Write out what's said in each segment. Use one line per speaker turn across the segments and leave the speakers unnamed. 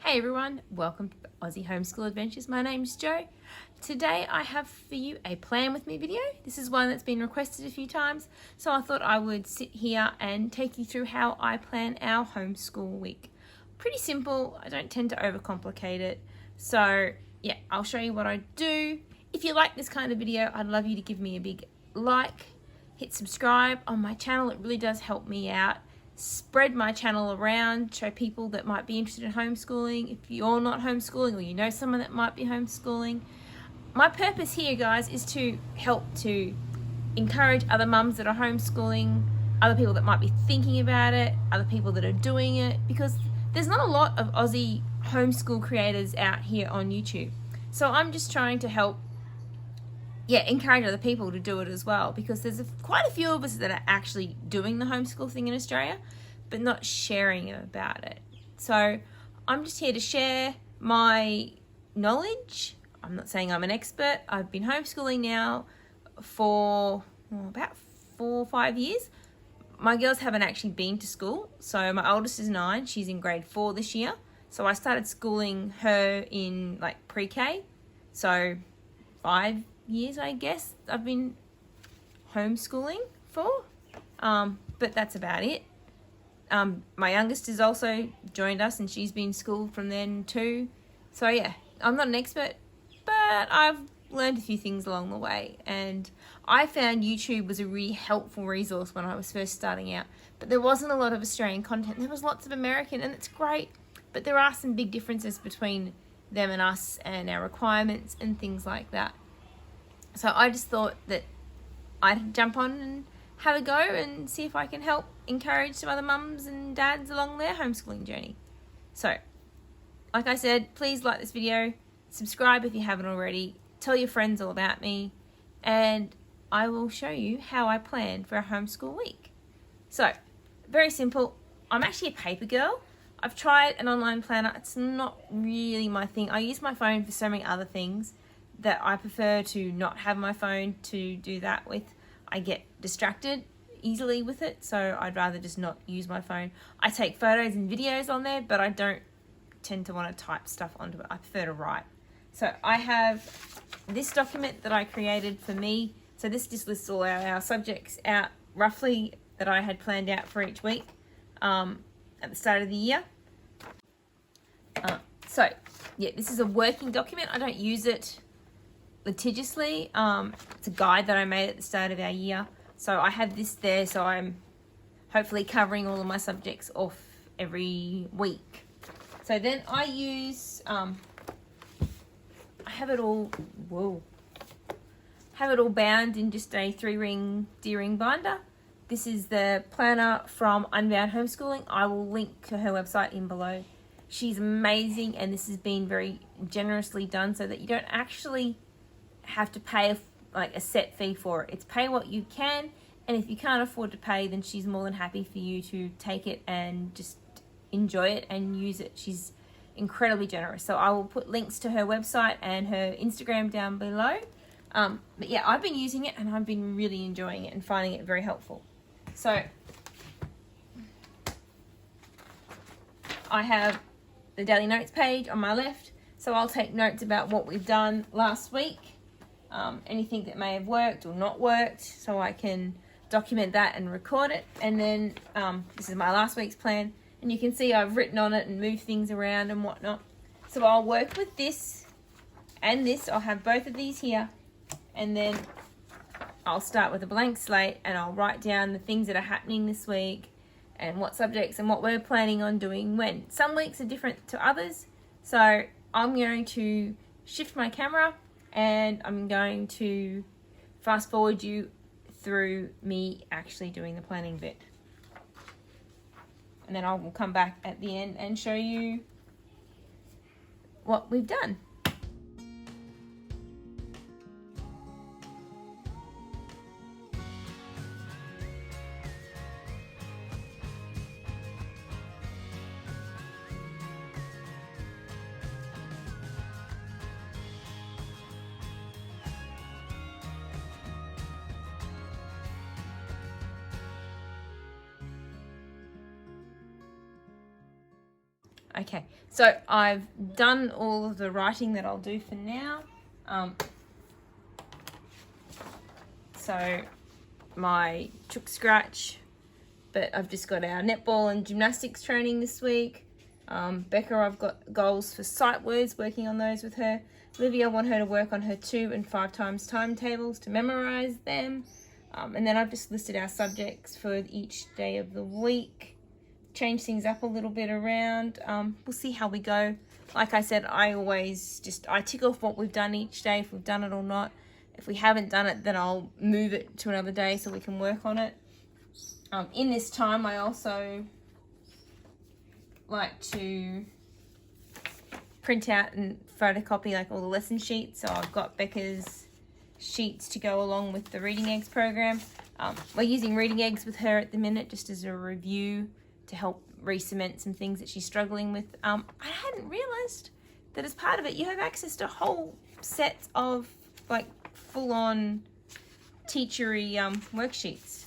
Hey everyone, welcome to Aussie Homeschool Adventures. My name's Jo. Today I have for you a plan with me video. This is one that's been requested a few times, so I thought I would sit here and take you through how I plan our homeschool week. Pretty simple, I don't tend to overcomplicate it. So yeah, I'll show you what I do. If you like this kind of video, I'd love you to give me a big like, hit subscribe on my channel, it really does help me out. Spread my channel around, show people that might be interested in homeschooling. If you're not homeschooling or you know someone that might be homeschooling. My purpose here, guys, is to help to encourage other mums that are homeschooling, other people that might be thinking about it, other people that are doing it, because there's not a lot of Aussie homeschool creators out here on YouTube. So I'm just trying to help encourage other people to do it as well, because there's quite a few of us that are actually doing the homeschool thing in Australia, but not sharing about it. So I'm just here to share my knowledge. I'm not saying I'm an expert. I've been homeschooling now for about 4 or 5 years. My girls haven't actually been to school. So my oldest is 9. She's in grade 4 this year. So I started schooling her in like pre-K. So 5 years, I guess, I've been homeschooling for, but that's about it. My youngest has also joined us and she's been schooled from then too. So yeah, I'm not an expert, but I've learned a few things along the way, and I found YouTube was a really helpful resource when I was first starting out, but there wasn't a lot of Australian content. There was lots of American, and it's great, but there are some big differences between them and us and our requirements and things like that. So I just thought that I'd jump on and have a go and see if I can help encourage some other mums and dads along their homeschooling journey. So, like I said, please like this video, subscribe if you haven't already, tell your friends all about me, and I will show you how I plan for a homeschool week. So, very simple. I'm actually a paper girl. I've tried an online planner. It's not really my thing. I use my phone for so many other things that I prefer to not have my phone to do that with. I get distracted easily with it, so I'd rather just not use my phone. I take photos and videos on there, but I don't tend to want to type stuff onto it. I prefer to write. So I have this document that I created for me. So this just lists all our subjects out roughly that I had planned out for each week at the start of the year. So yeah, this is a working document. I don't use it litigiously. It's a guide that I made at the start of our year, so I have this there, so I'm hopefully covering all of my subjects off every week. So then I use I have it all bound in just a 3-ring D-ring binder. This is the planner from Unbound Homeschooling. I will link to her website in below. She's amazing, and this has been very generously done so that you don't actually have to pay a set fee for it. It's pay what you can, and if you can't afford to pay, then she's more than happy for you to take it and just enjoy it and use it. She's incredibly generous. So I will put links to her website and her Instagram down below. But yeah, I've been using it and I've been really enjoying it and finding it very helpful. So I have the daily notes page on my left, so I'll take notes about what we've done last week. Anything that may have worked or not worked, so I can document that and record it. And then this is my last week's plan, and you can see I've written on it and moved things around and whatnot. So I'll work with this and this. I'll have both of these here, and then I'll start with a blank slate and I'll write down the things that are happening this week and what subjects and what we're planning on doing when. Some weeks are different to others, so I'm going to shift my camera and I'm going to fast forward you through me actually doing the planning bit. And then I will come back at the end and show you what we've done. Okay, so I've done all of the writing that I'll do for now. So my chook scratch, but I've just got our netball and gymnastics training this week. Becca, I've got goals for sight words, working on those with her. Olivia, I want her to work on her 2 and 5 times timetables to memorize them. And then I've just listed our subjects for each day of the week. Change things up a little bit around. We'll see how we go. Like I said, I tick off what we've done each day, if we've done it or not. If we haven't done it, then I'll move it to another day so we can work on it. In this time, I also like to print out and photocopy like all the lesson sheets. So I've got Becca's sheets to go along with the Reading Eggs program. We're using Reading Eggs with her at the minute just as a review to help re-cement some things that she's struggling with. I hadn't realised that as part of it you have access to whole sets of like full-on teachery worksheets.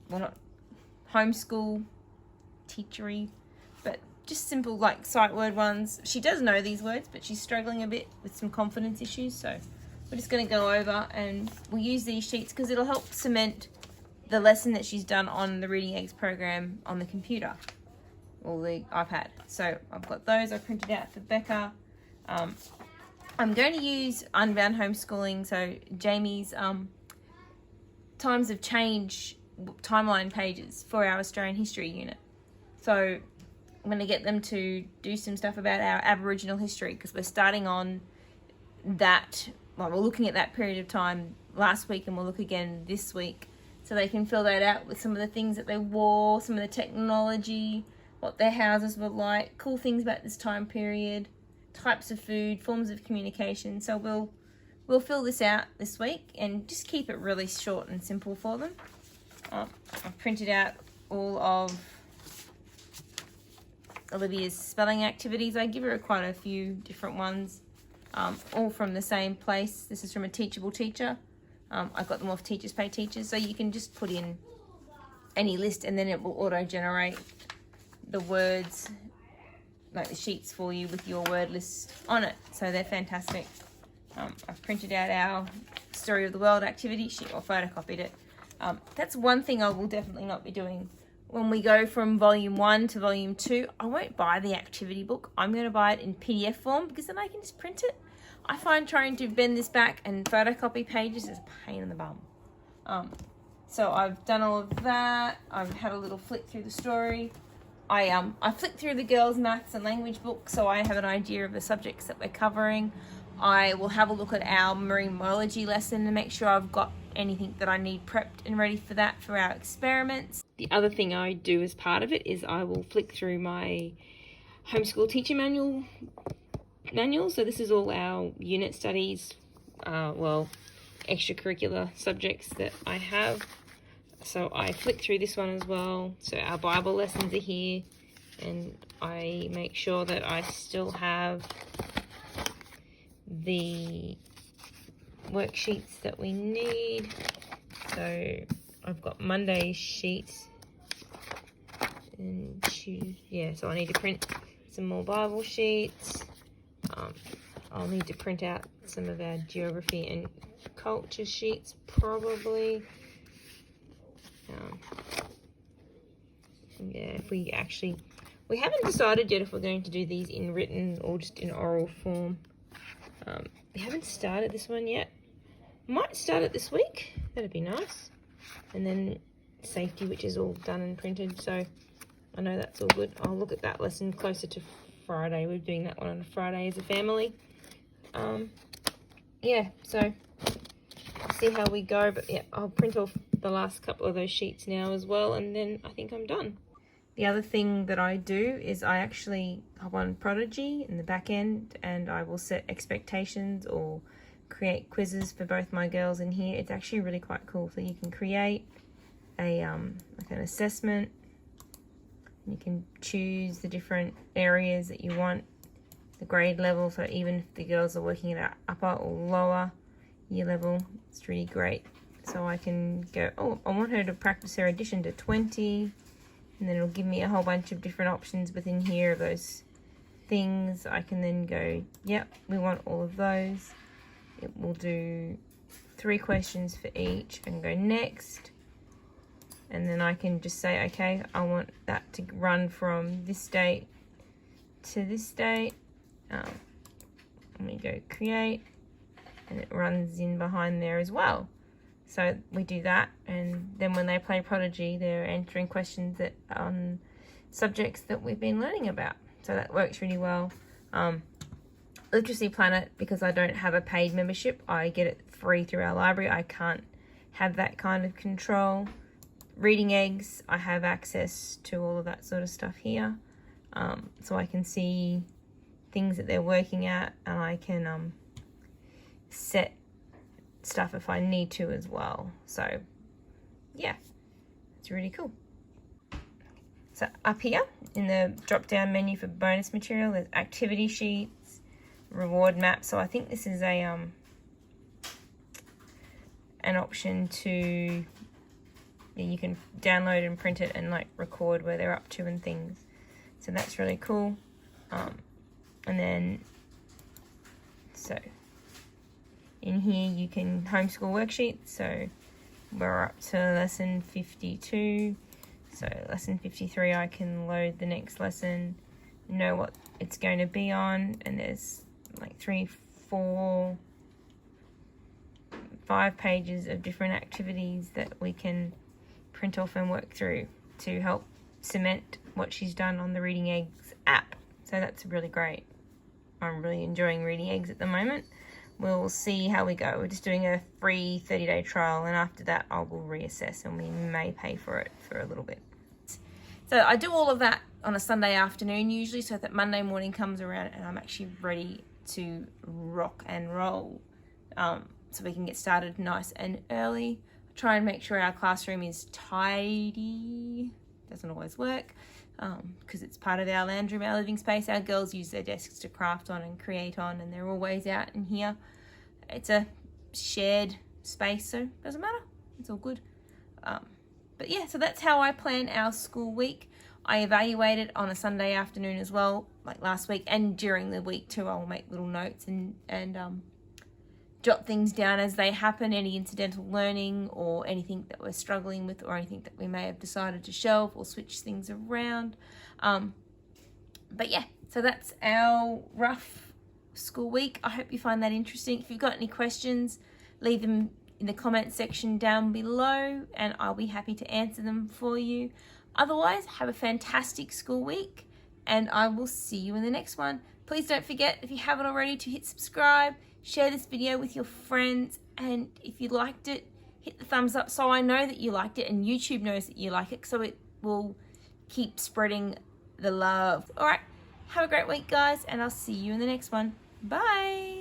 Well, not homeschool teachery, but just simple like sight word ones. She does know these words, but she's struggling a bit with some confidence issues, so we're just going to go over and we'll use these sheets because it'll help cement the lesson that she's done on the Reading Eggs program on the computer or the iPad. So I've got those I printed out for Becca. I'm going to use Unbound Homeschooling, so Jamie's Times of Change timeline pages for our Australian History unit. So I'm going to get them to do some stuff about our Aboriginal history because we're starting on that. Well, we're looking at that period of time last week and we'll look again this week. So they can fill that out with some of the things that they wore, some of the technology, what their houses were like, cool things about this time period, types of food, forms of communication. So we'll fill this out this week and just keep it really short and simple for them. I've printed out all of Olivia's spelling activities. I give her quite a few different ones, all from the same place. This is from a Teachable Teacher. I got them off Teachers Pay Teachers, so you can just put in any list and then it will auto-generate the words, like the sheets for you with your word list on it. So they're fantastic. I've printed out our Story of the World activity sheet or photocopied it. That's one thing I will definitely not be doing. When we go from volume 1 to volume 2, I won't buy the activity book. I'm going to buy it in PDF form because then I can just print it. I find trying to bend this back and photocopy pages is a pain in the bum. So I've done all of that. I've had a little flick through the story. I flicked through the girls' maths and language book so I have an idea of the subjects that we're covering. I will have a look at our marine biology lesson and make sure I've got anything that I need prepped and ready for that for our experiments. The other thing I do as part of it is I will flick through my homeschool teacher manual. So this is all our unit studies, extracurricular subjects that I have. So I flick through this one as well. So our Bible lessons are here and I make sure that I still have the worksheets that we need. So I've got Monday's sheet and so I need to print some more Bible sheets. I'll need to print out some of our geography and culture sheets probably. We haven't decided yet if we're going to do these in written or just in oral form. We haven't started this one yet. Might start it this week. That'd be nice. And then safety, which is all done and printed. So I know that's all good. I'll look at that lesson closer to Friday. We're doing that one on a Friday as a family. So see how we go. But yeah, I'll print off the last couple of those sheets now as well. And then I think I'm done. The other thing that I do is I actually hop on Prodigy in the back end and I will set expectations or create quizzes for both my girls in here. It's actually really quite cool. So you can create a like an assessment. You can choose the different areas that you want, the grade level. So even if the girls are working at an upper or lower year level, it's really great. So I can go, I want her to practice her addition to 20. And then it'll give me a whole bunch of different options within here of those things, I can then go, yep, we want all of those. It will do 3 questions for each and go next. And then I can just say, okay, I want that to run from this date to this date. Let me go create, and it runs in behind there as well. So we do that, and then when they play Prodigy, they're answering questions that on subjects that we've been learning about. So that works really well. Literacy Planet, because I don't have a paid membership, I get it free through our library. I can't have that kind of control. Reading Eggs, I have access to all of that sort of stuff here. So I can see things that they're working at, and I can set stuff if I need to as well. So yeah, it's really cool. So up here in the drop down menu for bonus material, there's activity sheets, reward map. So I think this is a an option to, you can download and print it and like record where they're up to and things. So that's really cool. And then, so in here you can homeschool worksheets. So we're up to lesson 52. So lesson 53, I can load the next lesson, know what it's going to be on, and there's like 3, 4, 5 pages of different activities that we can print off and work through to help cement what she's done on the Reading Eggs app. So that's really great. I'm really enjoying Reading Eggs at the moment. We'll see how we go. We're just doing a free 30-day trial, and after that I will reassess, and we may pay for it for a little bit. So I do all of that on a Sunday afternoon usually, so that Monday morning comes around and I'm actually ready to rock and roll. So we can get started nice and early. Try and make sure our classroom is tidy. Doesn't always work because it's part of our lounge room, our living space. Our girls use their desks to craft on and create on, and they're always out in here. It's a shared space, so it doesn't matter. It's all good. But yeah, so that's how I plan our school week. I evaluate it on a Sunday afternoon as well, like last week, and during the week too. I'll make little notes and jot things down as they happen, any incidental learning or anything that we're struggling with or anything that we may have decided to shelve or switch things around. But yeah, so that's our rough school week. I hope you find that interesting. If you've got any questions, leave them in the comment section down below and I'll be happy to answer them for you. Otherwise, have a fantastic school week and I will see you in the next one. Please don't forget, if you haven't already, to hit subscribe, share this video with your friends, and if you liked it, hit the thumbs up so I know that you liked it and YouTube knows that you like it, so it will keep spreading the love. All right, have a great week, guys, and I'll see you in the next one. Bye.